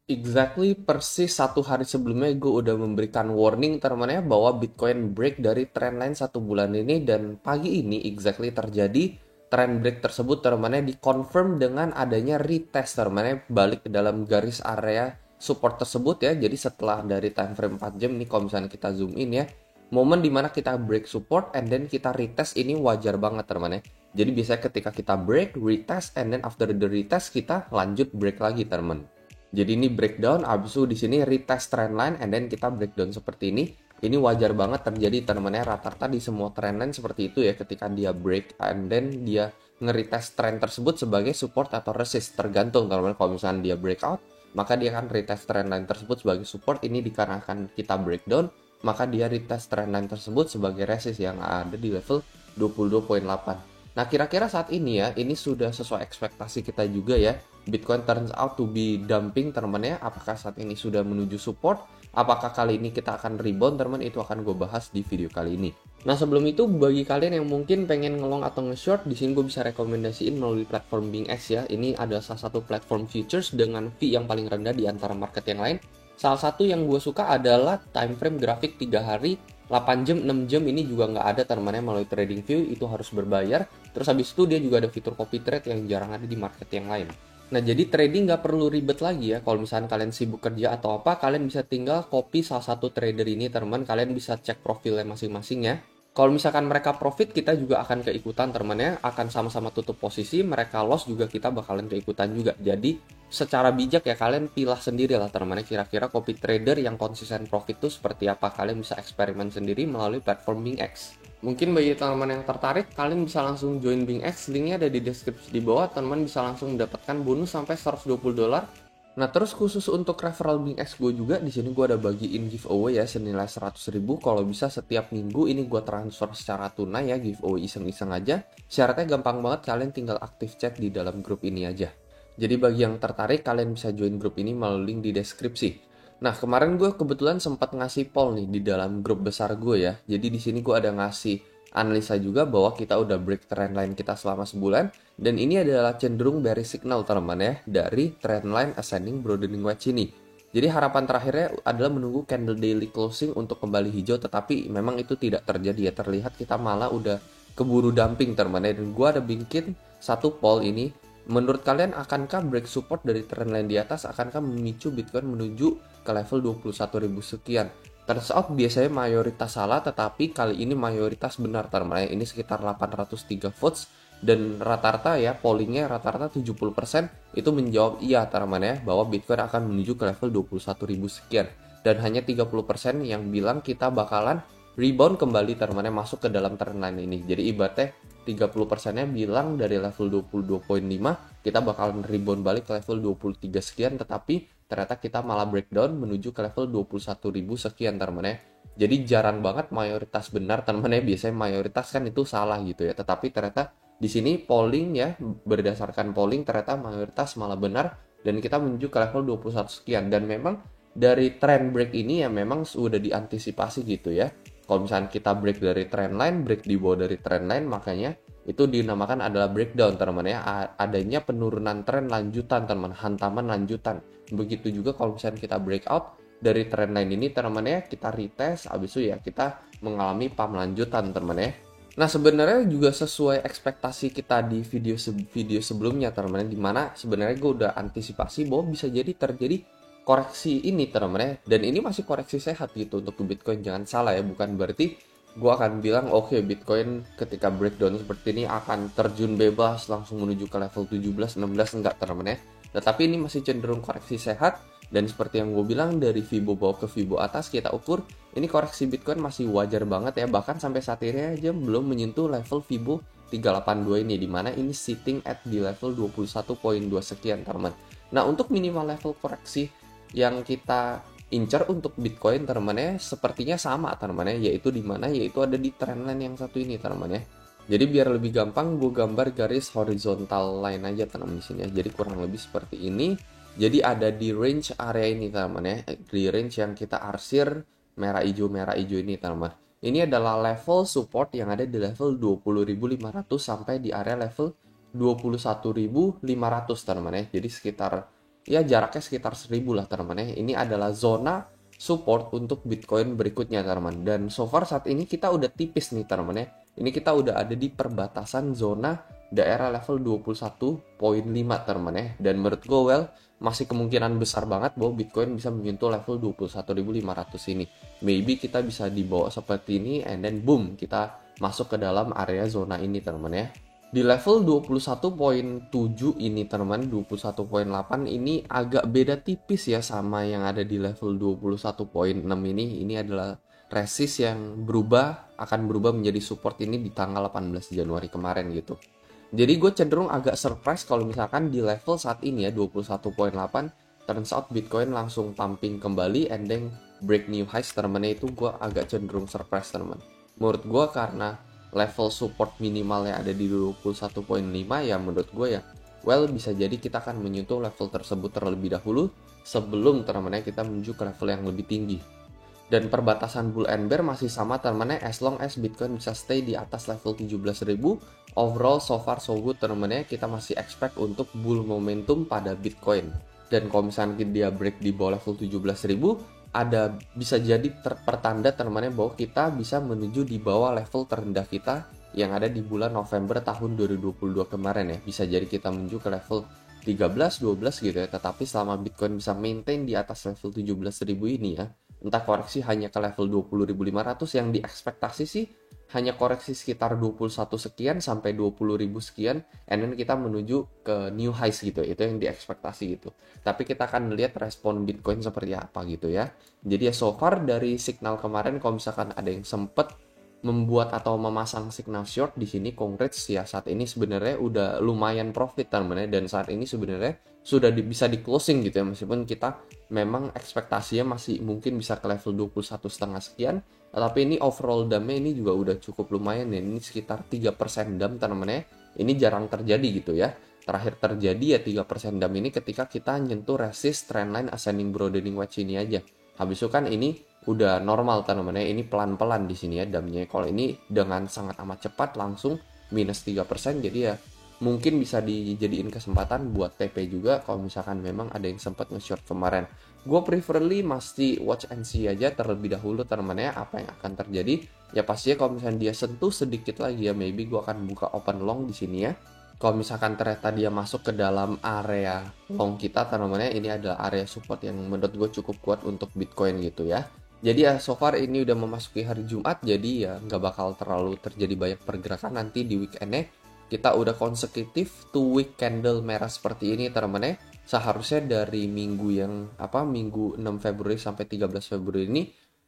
Exactly persis satu hari sebelumnya gue udah memberikan warning teman-teman ya bahwa Bitcoin break dari trendline satu bulan ini, dan pagi ini exactly terjadi trend break tersebut teman-teman ya, dikonfirm dengan adanya retest teman-teman ya, balik ke dalam garis area support tersebut ya. Jadi setelah dari time frame 4 jam ini, kalau misalnya kita zoom in ya, momen dimana kita break support and then kita retest ini wajar banget teman-teman ya. Jadi biasanya ketika kita break, retest, and then after the retest kita lanjut break lagi teman. Jadi ini breakdown, abis itu di sini retest trendline, and then kita breakdown seperti ini. Ini wajar banget terjadi teman-teman, rata-rata di semua trendline seperti itu ya, ketika dia break and then dia nge-retest trend tersebut sebagai support atau resist, tergantung teman-teman. Kalau misalnya dia breakout, maka dia akan retest trendline tersebut sebagai support. Ini dikarenakan kita breakdown, maka dia retest trendline tersebut sebagai resist yang ada di level 22,8. Nah, kira-kira saat ini ya, ini sudah sesuai ekspektasi kita juga ya. Bitcoin turns out to be dumping teman-teman ya. Apakah saat ini sudah menuju support? Apakah kali ini kita akan rebound teman? Itu akan gue bahas di video kali ini. Nah, sebelum itu bagi kalian yang mungkin pengen ngelong atau nge-short, di sini gue bisa rekomendasiin melalui platform BingX ya. Ini adalah salah satu platform futures dengan fee yang paling rendah di antara market yang lain. Salah satu yang gue suka adalah time frame grafik 3 hari, 8 jam, 6 jam ini juga nggak ada teman-teman ya, melalui TradingView itu harus berbayar. Terus habis itu dia juga ada fitur copy trade yang jarang ada di market yang lain. Nah, jadi trading nggak perlu ribet lagi ya. Kalau misalnya kalian sibuk kerja atau apa, kalian bisa tinggal copy salah satu trader ini teman. Kalian bisa cek profilnya masing-masing ya. Kalau misalkan mereka profit, kita juga akan keikutan teman-teman ya. Akan sama-sama tutup posisi, mereka loss juga kita bakalan keikutan juga. Jadi secara bijak ya, kalian pilah sendiri lah teman-teman ya. Kira-kira copy trader yang konsisten profit itu seperti apa. Kalian bisa eksperimen sendiri melalui platform BingX. Mungkin bagi teman-teman yang tertarik, kalian bisa langsung join BingX, linknya ada di deskripsi di bawah. Teman-teman bisa langsung mendapatkan bonus sampai $120. Nah, terus khusus untuk referral BingX gue juga, di sini gue ada bagiin giveaway ya senilai 100.000. Kalau bisa setiap minggu ini gue transfer secara tunai ya, giveaway iseng-iseng aja. Syaratnya gampang banget, kalian tinggal aktif chat di dalam grup ini aja. Jadi bagi yang tertarik, kalian bisa join grup ini melalui link di deskripsi. Nah, kemarin gue kebetulan sempat ngasih poll nih di dalam grup besar gue ya. Jadi di sini gue ada ngasih analisa juga bahwa kita udah break trendline kita selama sebulan, dan ini adalah cenderung bearish signal teman-teman ya dari trendline ascending broadening wedge ini. Jadi harapan terakhirnya adalah menunggu candle daily closing untuk kembali hijau, tetapi memang itu tidak terjadi ya. Terlihat kita malah udah keburu dumping teman-teman ya. Dan gue ada bikin satu poll ini. Menurut kalian akankah break support dari trendline di atas, akankah memicu Bitcoin menuju ke level 21.000 sekian? Turns out biasanya mayoritas salah, tetapi kali ini mayoritas benar teman-teman. Ini sekitar 803 votes, dan rata-rata ya pollingnya rata-rata 70% itu menjawab iya teman-teman ya, bahwa Bitcoin akan menuju ke level 21.000 sekian. Dan hanya 30% yang bilang kita bakalan rebound kembali teman-teman ya, masuk ke dalam trendline ini. Jadi ibaratnya 30%-nya bilang dari level 22,5 kita bakalan rebound balik ke level 23 sekian, tetapi ternyata kita malah breakdown menuju ke level 21.000 sekian teman-teman ya. Jadi jarang banget mayoritas benar teman-teman ya, biasanya mayoritas kan itu salah gitu ya. Tetapi ternyata di sini polling ya, berdasarkan polling ternyata mayoritas malah benar, dan kita menuju ke level 21 sekian. Dan memang dari trend break ini ya memang sudah diantisipasi gitu ya. Kalau misalnya kita break dari trend line, break di bawah dari trend line, makanya itu dinamakan adalah breakdown teman-teman ya. Adanya penurunan tren lanjutan teman, hantaman lanjutan. Begitu juga kalau misalnya kita breakout dari trend line ini teman-teman ya, kita retest, habis itu ya kita mengalami pump lanjutan teman-teman ya. Nah, sebenarnya juga sesuai ekspektasi kita di video sebelumnya teman-teman, dimana sebenarnya gue udah antisipasi bahwa bisa jadi terjadi koreksi ini teman-teman ya. Dan ini masih koreksi sehat gitu untuk Bitcoin, jangan salah ya. Bukan berarti gue akan bilang oke, Bitcoin ketika breakdown seperti ini akan terjun bebas langsung menuju ke level 17, 16, enggak teman-teman ya. Tetapi ini masih cenderung koreksi sehat, dan seperti yang gue bilang dari Fibo bawah ke Fibo atas kita ukur, ini koreksi Bitcoin masih wajar banget ya. Bahkan sampai saat ini aja belum menyentuh level Fibo 382 ini, dimana ini sitting at di level 21,2 sekian teman. Nah, untuk minimal level koreksi yang kita incar untuk Bitcoin teman ya, sepertinya sama teman ya, yaitu di mana, yaitu ada di trendline yang satu ini teman ya. Jadi biar lebih gampang gue gambar garis horizontal line aja teman di sini ya. Jadi kurang lebih seperti ini. Jadi ada di range area ini teman ya, di range yang kita arsir merah hijau ini teman. Ini adalah level support yang ada di level 20.500 sampai di area level 21.500 teman ya. Jadi sekitar ya jaraknya sekitar 1000 lah teman-teman ya. Ini adalah zona support untuk Bitcoin berikutnya teman-teman. Dan so far saat ini kita udah tipis nih teman-teman ya. Ini kita udah ada di perbatasan zona daerah level 21,5 teman-teman ya. Dan menurut gue masih kemungkinan besar banget bahwa Bitcoin bisa menyentuh level 21.500 ini. Maybe kita bisa dibawa seperti ini and then boom, kita masuk ke dalam area zona ini teman-teman ya. Di level 21,7 ini teman-teman, 21,8 ini agak beda tipis ya sama yang ada di level 21,6 ini. Ini adalah resist yang akan berubah menjadi support ini di tanggal 18 Januari kemarin gitu. Jadi gue cenderung agak surprise kalau misalkan di level saat ini ya 21,8 turns out Bitcoin langsung pumping kembali and then break new highs teman-teman, itu gue agak cenderung surprise teman-teman. Menurut gue karena level support minimal yang ada di 21,5 ya menurut gue ya bisa jadi kita akan menyentuh level tersebut terlebih dahulu sebelum teman-teman kita menuju ke level yang lebih tinggi. Dan perbatasan bull and bear masih sama teman-teman as long as Bitcoin bisa stay di atas level 17.000, overall so far so good teman-teman, kita masih expect untuk bull momentum pada Bitcoin. Dan kalau misalnya dia break di bawah level 17.000, ada bisa jadi pertanda teman-teman bahwa kita bisa menuju di bawah level terendah kita yang ada di bulan November tahun 2022 kemarin ya. Bisa jadi kita menuju ke level 13, 12 gitu ya. Tetapi selama Bitcoin bisa maintain di atas level 17.000 ini ya, entah koreksi hanya ke level 20.500 yang diekspektasi sih hanya koreksi sekitar 21 sekian sampai 20.000 sekian and then kita menuju ke new highs gitu, itu yang diekspektasi gitu. Tapi kita akan melihat respon Bitcoin seperti apa gitu ya. Jadi ya so far dari signal kemarin kalau misalkan ada yang sempet membuat atau memasang signal short di sini, congrats ya, saat ini sebenarnya udah lumayan profit teman-teman, dan saat ini sebenarnya sudah bisa di closing gitu ya, meskipun kita memang ekspektasinya masih mungkin bisa ke level 21,5 sekian, tapi ini overall damnya ini juga udah cukup lumayan ya, ini sekitar 3% dam teman-teman. Ini jarang terjadi gitu ya. Terakhir terjadi ya 3% dam ini ketika kita nyentuh resist trendline ascending broadening wedge ini aja. Habis itu kan ini udah normal teman-teman, ini pelan-pelan di sini ya damnya. Kalau ini dengan sangat amat cepat langsung minus 3%, jadi ya mungkin bisa dijadiin kesempatan buat TP juga kalau misalkan memang ada yang sempat nge-short kemarin. Gue preferably masih watch and see aja terlebih dahulu teman-teman apa yang akan terjadi. Ya pastinya kalau misalkan dia sentuh sedikit lagi ya, maybe gue akan buka open long di sini ya. Kalau misalkan ternyata dia masuk ke dalam area long kita teman-teman, ini adalah area support yang menurut gue cukup kuat untuk Bitcoin gitu ya. Jadi ya so far ini udah memasuki hari Jumat, jadi ya nggak bakal terlalu terjadi banyak pergerakan nanti di weekendnya. Kita udah konsekutif 2 week candle merah seperti ini teman-teman. Seharusnya dari minggu 6 Februari sampai 13 Februari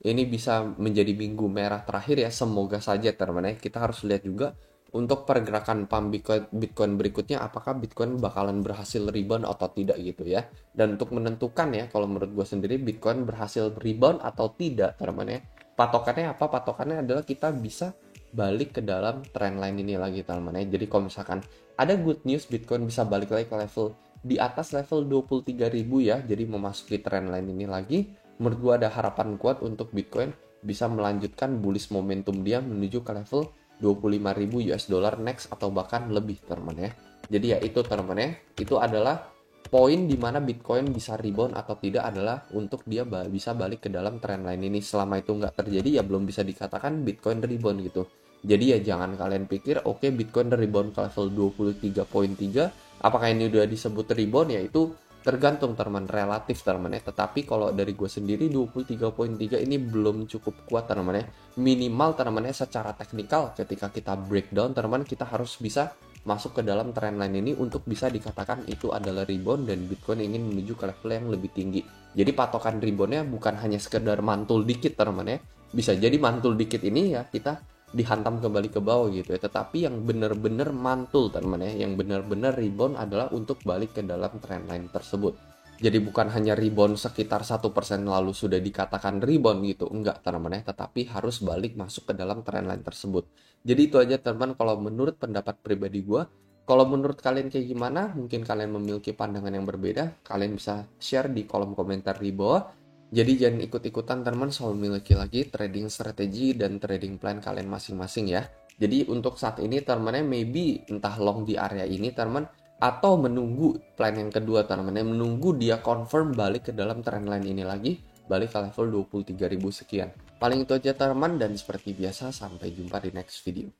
ini bisa menjadi minggu merah terakhir ya, semoga saja teman-teman. Kita harus lihat juga untuk pergerakan pump Bitcoin berikutnya, apakah Bitcoin bakalan berhasil rebound atau tidak gitu ya. Dan untuk menentukan ya, kalau menurut gue sendiri Bitcoin berhasil rebound atau tidak teman-teman, patokannya apa? Patokannya adalah kita bisa balik ke dalam trendline ini lagi teman-teman. Jadi kalau misalkan ada good news Bitcoin bisa balik lagi ke level di atas level 23.000 ya, jadi memasuki trendline ini lagi, menurut gue ada harapan kuat untuk Bitcoin bisa melanjutkan bullish momentum dia menuju ke level 25.000 US dollar next atau bahkan lebih teman-teman ya. Jadi ya itu teman-teman ya, itu adalah poin di mana Bitcoin bisa rebound atau tidak adalah untuk dia bisa balik ke dalam trendline ini. Selama itu nggak terjadi ya belum bisa dikatakan Bitcoin rebound gitu. Jadi ya jangan kalian pikir oke, Bitcoin rebound ke level 23.3, apakah ini udah disebut rebound? Ya itu tergantung teman, relatif teman ya. Tetapi kalau dari gue sendiri 23.3 ini belum cukup kuat teman ya. Minimal teman secara teknikal ketika kita breakdown teman, kita harus bisa masuk ke dalam trendline ini untuk bisa dikatakan itu adalah rebound dan Bitcoin ingin menuju ke level yang lebih tinggi. Jadi patokan reboundnya bukan hanya sekedar mantul dikit teman ya. Bisa jadi mantul dikit ini ya kita dihantam kembali ke bawah gitu ya, tetapi yang benar-benar mantul teman ya, yang benar-benar rebound adalah untuk balik ke dalam trendline tersebut. Jadi bukan hanya rebound sekitar 1% lalu sudah dikatakan rebound gitu, enggak teman ya, tetapi harus balik masuk ke dalam trendline tersebut. Jadi itu aja teman kalau menurut pendapat pribadi gue. Kalau menurut kalian kayak gimana? Mungkin kalian memiliki pandangan yang berbeda, kalian bisa share di kolom komentar di bawah. Jadi jangan ikut-ikutan teman soal memiliki lagi trading strategi dan trading plan kalian masing-masing ya. Jadi untuk saat ini teman-teman maybe entah long di area ini teman, atau menunggu plan yang kedua teman-teman, menunggu dia confirm balik ke dalam trendline ini lagi, balik ke level 23.000 sekian. Paling itu aja teman, dan seperti biasa sampai jumpa di next video.